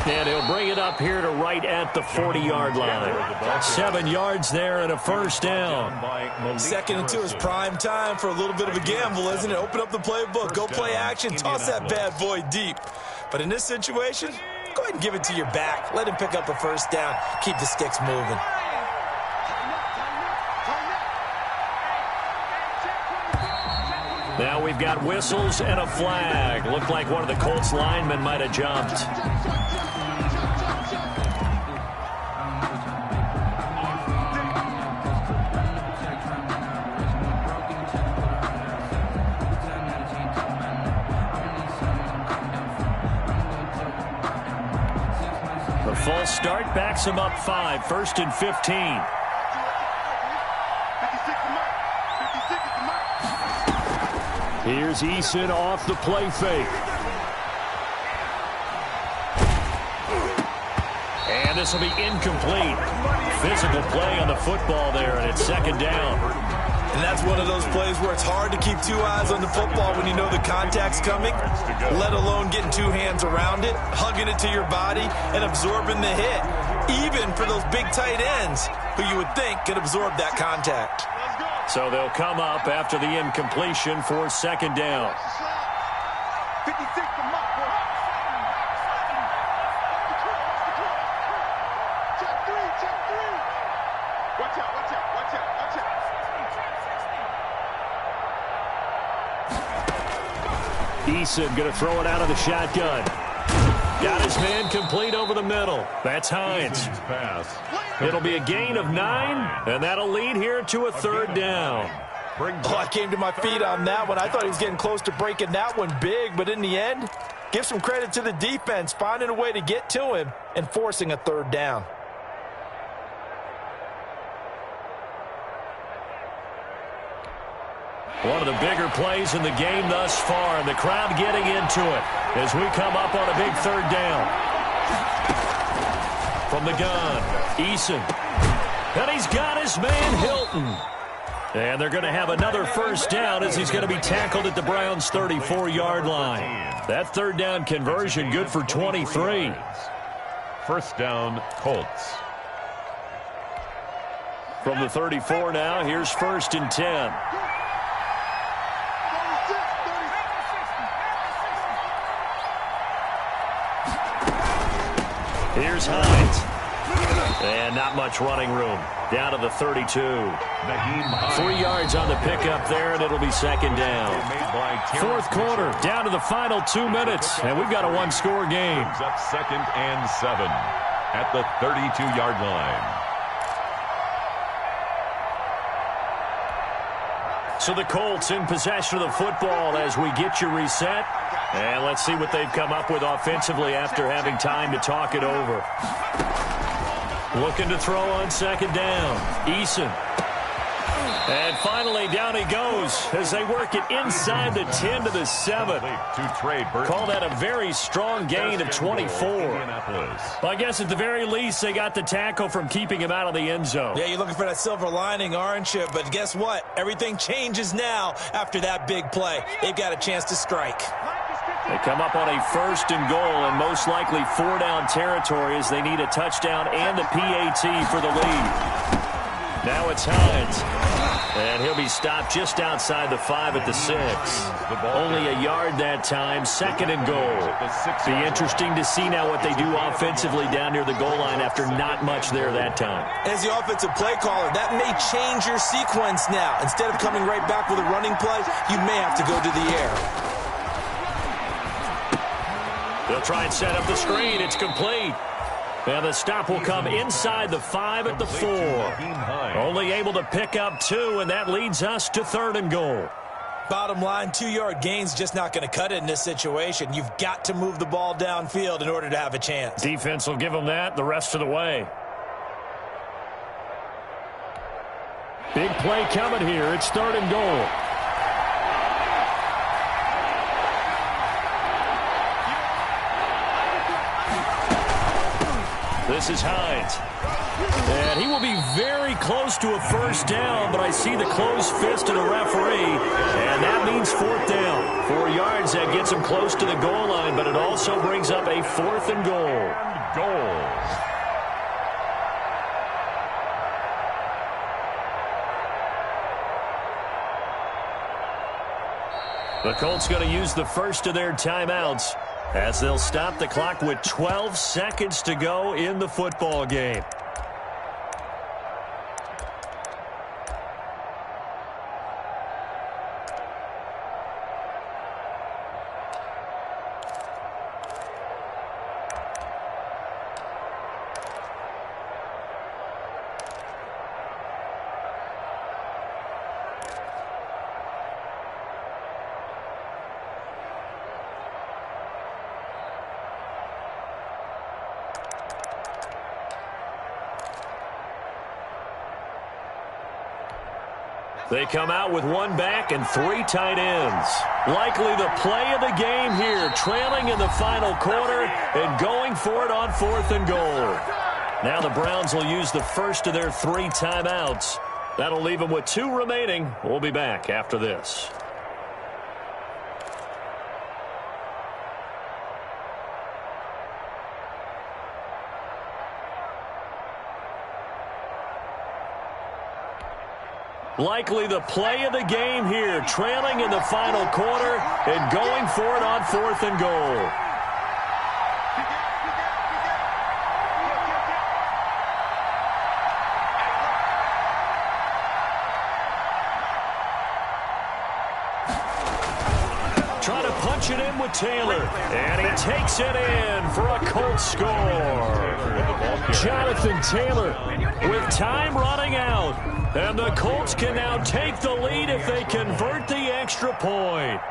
And he'll bring it up here to right at the 40-yard line. 7 yards there and a first down. 2nd and 2 is prime time for a little bit of a gamble, isn't it? Open up the playbook, go play action, toss that bad boy deep. But in this situation, go ahead and give it to your back. Let him pick up a first down. Keep the sticks moving. Now we've got whistles and a flag. Looked like one of the Colts linemen might have jumped. The false start backs him up 5, 1st and 15. Here's Eason off the play fake. And this will be incomplete. Physical play on the football there, and it's 2nd down. And that's one of those plays where it's hard to keep 2 eyes on the football when you know the contact's coming, let alone getting 2 hands around it, hugging it to your body, and absorbing the hit, even for those big tight ends who you would think could absorb that contact. So they'll come up after the incompletion for 2nd down. Eason going to throw it out of the shotgun. Got his man complete over the middle. That's Hines. It'll be a gain of 9, and that'll lead here to a 3rd down. Oh, I came to my feet on that one. I thought he was getting close to breaking that one big, but in the end, give some credit to the defense, finding a way to get to him and forcing a 3rd down. One of the bigger plays in the game thus far, and the crowd getting into it as we come up on a big 3rd down. From the gun, Eason. And he's got his man Hilton. And they're going to have another first down as he's going to be tackled at the Browns' 34-yard line. That 3rd down conversion good for 23. First down, Colts. From the 34 now, here's 1st and 10. Here's Hines. And not much running room. Down to the 32. 3 yards on the pickup there, and it'll be 2nd down. 4th quarter, down to the final 2 minutes, and we've got a 1-score game. Up 2nd and 7 at the 32-yard line. So the Colts in possession of the football as we get you reset. And let's see what they've come up with offensively after having time to talk it over. Looking to throw on 2nd down. Eason. And finally, down he goes as they work it inside the 10 to the 7. Call that a very strong gain of 24. Well, I guess at the very least, they got the tackle from keeping him out of the end zone. Yeah, you're looking for that silver lining, aren't you? But guess what? Everything changes now after that big play. They've got a chance to strike. They come up on a 1st and goal and most likely 4-down territory as they need a touchdown and a PAT for the lead. Now it's Hines. And he'll be stopped just outside the 5 at the 6. Only a yard that time, 2nd and goal. Be interesting to see now what they do offensively down near the goal line after not much there that time. As the offensive play caller, that may change your sequence now. Instead of coming right back with a running play, you may have to go to the air. They'll try and set up the screen. It's complete. And the stop will come inside the 5 at the 4. Only able to pick up 2, and that leads us to 3rd and goal. Bottom line, 2-yard gain's just not going to cut it in this situation. You've got to move the ball downfield in order to have a chance. Defense will give them that the rest of the way. Big play coming here. It's 3rd and goal. This is Hines. And he will be very close to a first down, but I see the closed fist of the referee, and that means 4th down. 4 yards, that gets him close to the goal line, but it also brings up a 4th and goal. goal. The Colts going to use the first of their timeouts as they'll stop the clock with 12 seconds to go in the football game. They come out with one back and three tight ends. Likely the play of the game here, trailing in the final quarter and going for it on 4th and goal. Now the Browns will use the first of their three timeouts. That'll leave them with 2 remaining. We'll be back after this. Likely the play of the game here, trailing in the final quarter and going for it on 4th and goal. Trying to punch it in with Taylor, and he takes it in for a Colts score. Jonathan Taylor with time running out. And the Colts can now take the lead if they convert the extra point.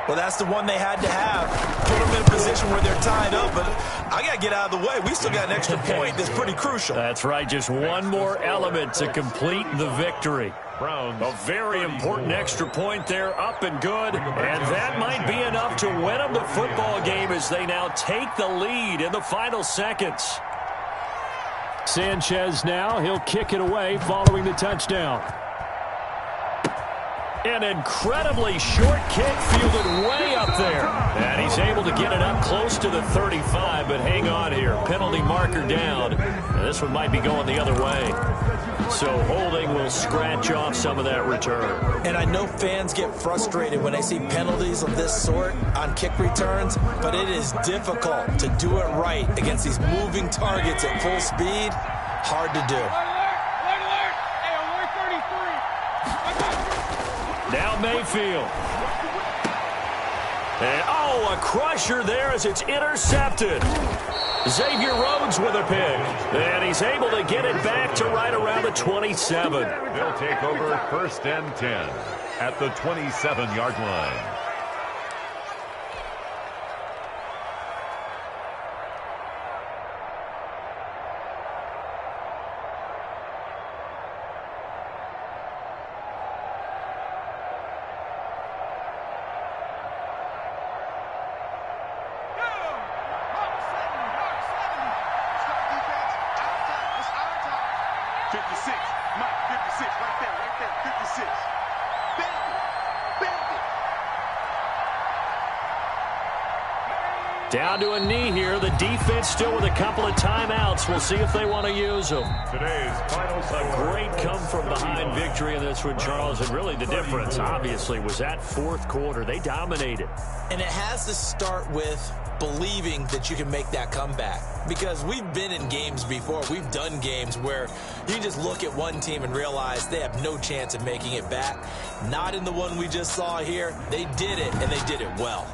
Well, that's the one they had to have. Put them in a position where they're tied up, but I got to get out of the way. We still got an extra point that's pretty crucial. That's right. Just one more element to complete the victory. Browns. A very important extra point there, up and good. And that might be enough to win them the football game as they now take the lead in the final seconds. Sanchez now, he'll kick it away following the touchdown. An incredibly short kick fielded way up there. And he's able to get it up close to the 35, but hang on here. Penalty marker down. And this one might be going the other way. So holding will scratch off some of that return. And I know fans get frustrated when they see penalties of this sort on kick returns, but it is difficult to do it right against these moving targets at full speed. Hard to do. Now Mayfield. And, oh, a crusher there as it's intercepted. Xavier Rhodes with a pick. And he's able to get it back to right around the 27. They'll take over 1st and 10 at the 27-yard line. Down to a knee here. The defense still with a couple of timeouts. We'll see if they want to use them. Today's final score. A great come-from-behind victory in this one, Charles. And really the difference, obviously, was that 4th quarter. They dominated. And it has to start with believing that you can make that comeback. Because we've been in games before. We've done games where you just look at one team and realize they have no chance of making it back. Not in the one we just saw here. They did it, and they did it well.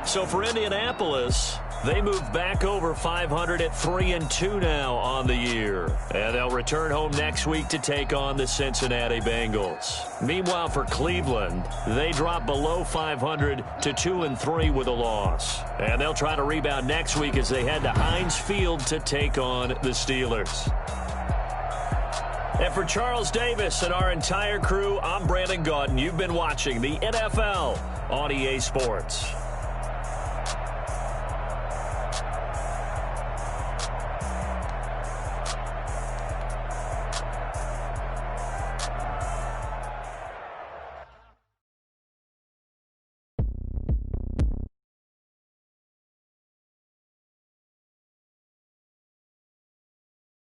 So for Indianapolis, they move back over 500 at 3-2 now on the year. And they'll return home next week to take on the Cincinnati Bengals. Meanwhile, for Cleveland, they drop below 500 to 2-3 with a loss. And they'll try to rebound next week as they head to Heinz Field to take on the Steelers. And for Charles Davis and our entire crew, I'm Brandon Gaudin. You've been watching the NFL on EA Sports.